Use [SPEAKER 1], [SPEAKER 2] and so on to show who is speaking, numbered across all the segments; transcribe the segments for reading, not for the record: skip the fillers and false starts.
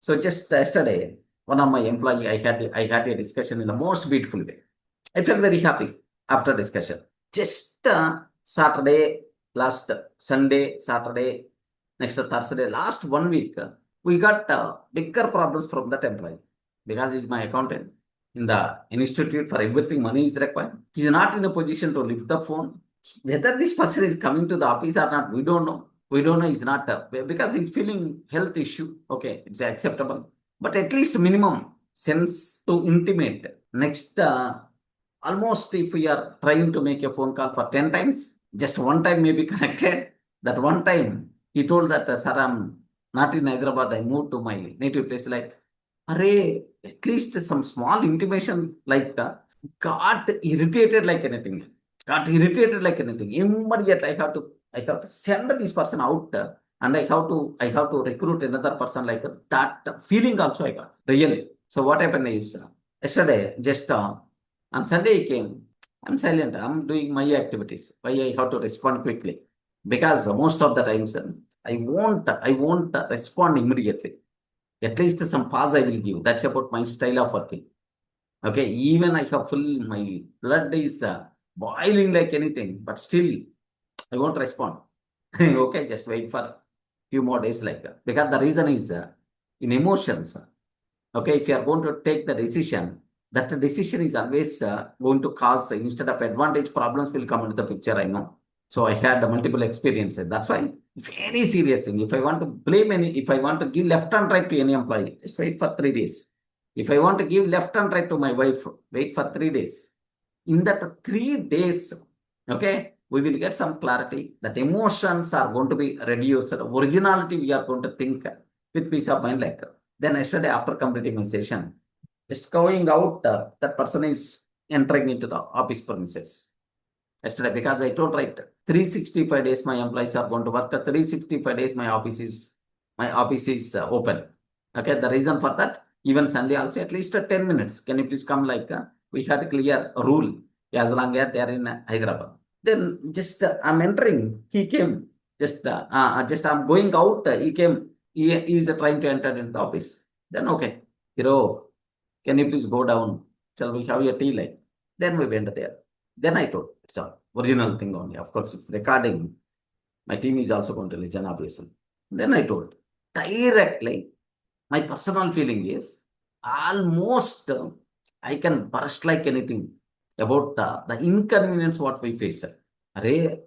[SPEAKER 1] So just yesterday, one of my employee, I had a discussion in the most beautiful way. I felt very happy after discussion. Just Saturday, last Sunday, Saturday, next Thursday, last 1 week, we got bigger problems from that employee because he's my accountant in the institute. For everything money is required. He's not in a position to lift the phone. Whether this person is coming to the office or not, we don't know. We don't know. He's not because he's feeling health issue. Okay, it's acceptable, but at least minimum sense to intimate. Next, almost if we are trying to make a phone call for 10 times, just one time may be connected. That one time he told that, sir, I'm not in Hyderabad. I moved to my native place. Like, array, at least some small intimation, like got irritated like anything. Got irritated like anything. Immediately I have to send this person out, and I have to recruit another person like that. Feeling also I got really. So what happened is yesterday just on Sunday he came. I'm silent. I'm doing my activities. Why I have to respond quickly? Because most of the times I won't respond immediately. At least some pause I will give. That's about my style of working. Okay, even I have full, my blood is boiling like anything, but still I won't respond. Okay, just wait for few more days like that. Because the reason is in emotions. Okay, if you are going to take the decision, that decision is always going to cause, instead of advantage, problems will come into the picture. I know. So I had multiple experiences. That's why very serious thing. If I want to blame any, if I want to give left and right to any employee, just wait for 3 days. If I want to give left and right to my wife, wait for 3 days. In that 3 days, okay, we will get some clarity. That emotions are going to be reduced. Originality we are going to think with peace of mind like. Then yesterday after completing my session, just going out, that person is entering into the office premises. Yesterday, because I told right, 365 days my employees are going to work. 365 days my office is open. Okay, the reason for that, even Sunday also at least 10 minutes. Can you please come like we had a clear rule as long as they are in Hyderabad. Then just I'm entering, he came. Just I'm going out, he came. He is trying to enter into the office. Then okay, hero, can you please go down? Shall we have a tea like? Then we went there. Then I told, it's a original thing only. Of course, it's recording. My team is also going to listen, obviously. Then I told, directly, my personal feeling is almost I can burst like anything about the inconvenience what we face. Array,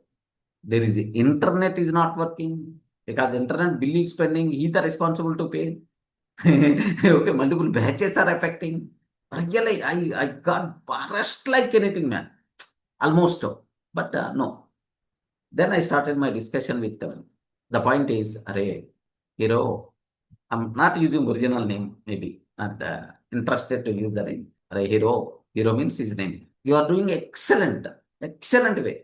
[SPEAKER 1] there is internet is not working because internet bill is pending. He the responsible to pay. Okay, multiple batches are affecting. Really, I got burst like anything, man. Almost. But no. Then I started my discussion with them. The point is, array, hero, I'm not using original name, maybe. Not interested to use the name. Array, hero. Hero means his name. You are doing excellent. Excellent way.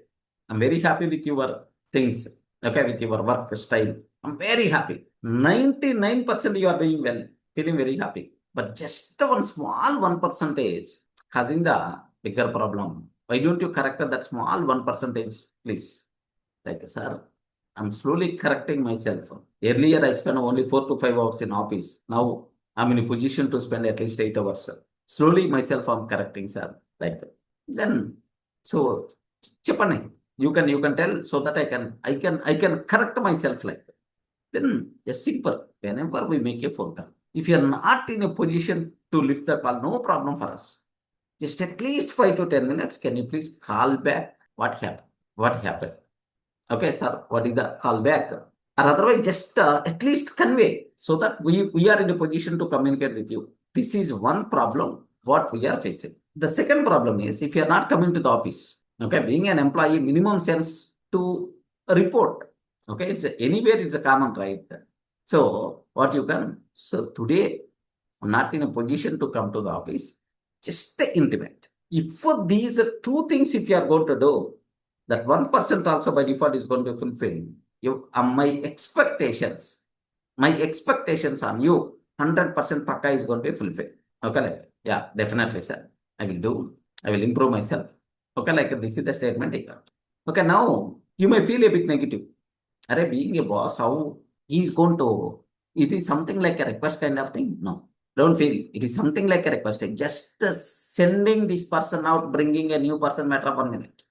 [SPEAKER 1] I'm very happy with your things. Okay, with your work style. I'm very happy. 99% you are doing well. Feeling very happy. But just one small 1% causing the bigger problem. Why don't you correct that small 1%, please? Like, sir, I'm slowly correcting myself. Earlier, I spent only 4 to 5 hours in office. Now, I'm in a position to spend at least 8 hours. Slowly, myself, I'm correcting, sir. Like, then, so, Chapane, you can tell so that I can correct myself like that. Then, just simple. Whenever we make a phone call, if you are not in a position to lift the call, no problem for us. Just at least 5 to 10 minutes. Can you please call back? What happened? What happened? Okay, sir, what is the call back? Or otherwise, just at least convey so that we are in a position to communicate with you. This is one problem what we are facing. The second problem is if you are not coming to the office, okay, being an employee, minimum sense to report. Okay, it's anywhere it's a common right. So what you can, so today I'm not in a position to come to the office, just intimate. If for these two things, if you are going to do, that 1% also by default is going to fulfill. My expectations on you, 100% pakka is going to be fulfilled. Okay, like, yeah, definitely, sir. I will improve myself. Okay, like this is the statement I got. Okay, now you may feel a bit negative. Array, being a boss, how he's going to it is something like a request kind of thing? No. Don't feel it is something like a request. Just sending this person out, bringing a new person matter of 1 minute.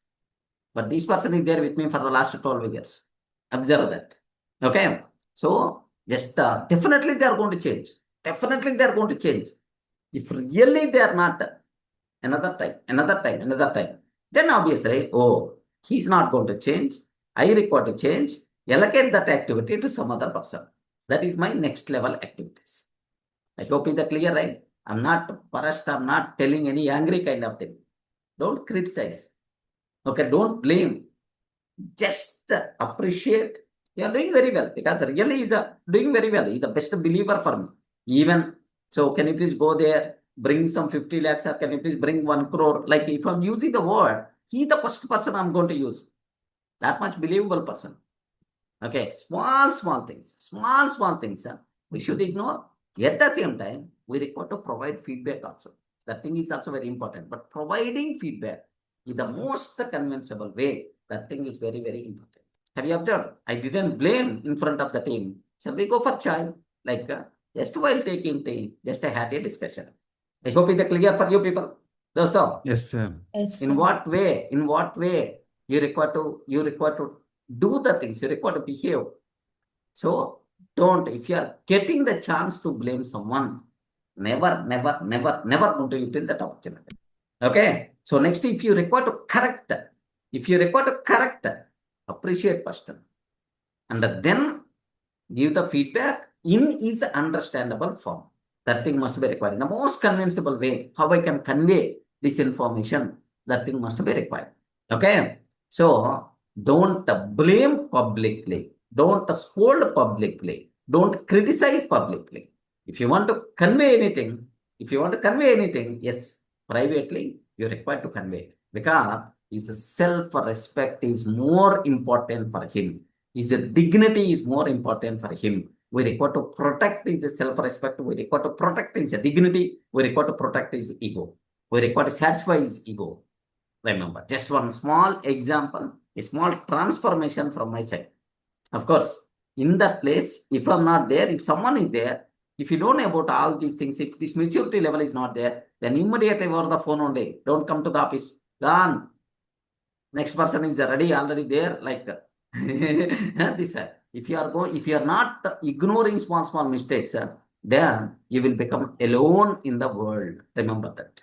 [SPEAKER 1] But this person is there with me for the last 12 years. Observe that. Okay. So just definitely they are going to change. Definitely they are going to change. If really they are not, another time, then obviously, oh, he's not going to change. I require to change. Allocate that activity to some other person. That is my next level activities. I hope it's clear, right? I'm not parashed. I'm not telling any angry kind of thing. Don't criticize. Okay, don't blame. Just appreciate. You are doing very well because really is doing very well. He's the best believer for me. Even so, can you please go there, bring some 50 lakhs, or can you please bring 1 crore? Like if I'm using the word, he's the first person I'm going to use. That much believable person. Okay, small things. We should ignore. At the same time, we require to provide feedback also. That thing is also very important. But providing feedback is the most convincible way. That thing is very, very important. Have you observed? I didn't blame in front of the team. Shall we go for chai? Like just while taking tea, just I had a discussion. I hope it's clear for you people. Dosto,
[SPEAKER 2] Yes, sir.
[SPEAKER 3] Yes,
[SPEAKER 1] in
[SPEAKER 3] sir.
[SPEAKER 1] what way you require to do the things, you require to behave. So don't, if you are getting the chance to blame someone, never going to utilize that opportunity. Okay. So next, if you require to correct, appreciate first, and then give the feedback in his understandable form. That thing must be required in the most convincible way. How I can convey this information, that thing must be required. Okay. So don't blame publicly. Don't scold publicly. Don't criticize publicly. If you want to convey anything, yes, privately, you're required to convey it. Because his self-respect is more important for him. His dignity is more important for him. We require to protect his self-respect. We require to protect his dignity. We require to protect his ego. We require to satisfy his ego. Remember, just one small example, a small transformation from my side. Of course, in that place, if I'm not there, if someone is there, if you don't know about all these things, if this maturity level is not there, then immediately over the phone only. Don't come to the office. Gone. Next person is ready, already there. Like this. If you are not ignoring small mistakes, then you will become alone in the world. Remember that.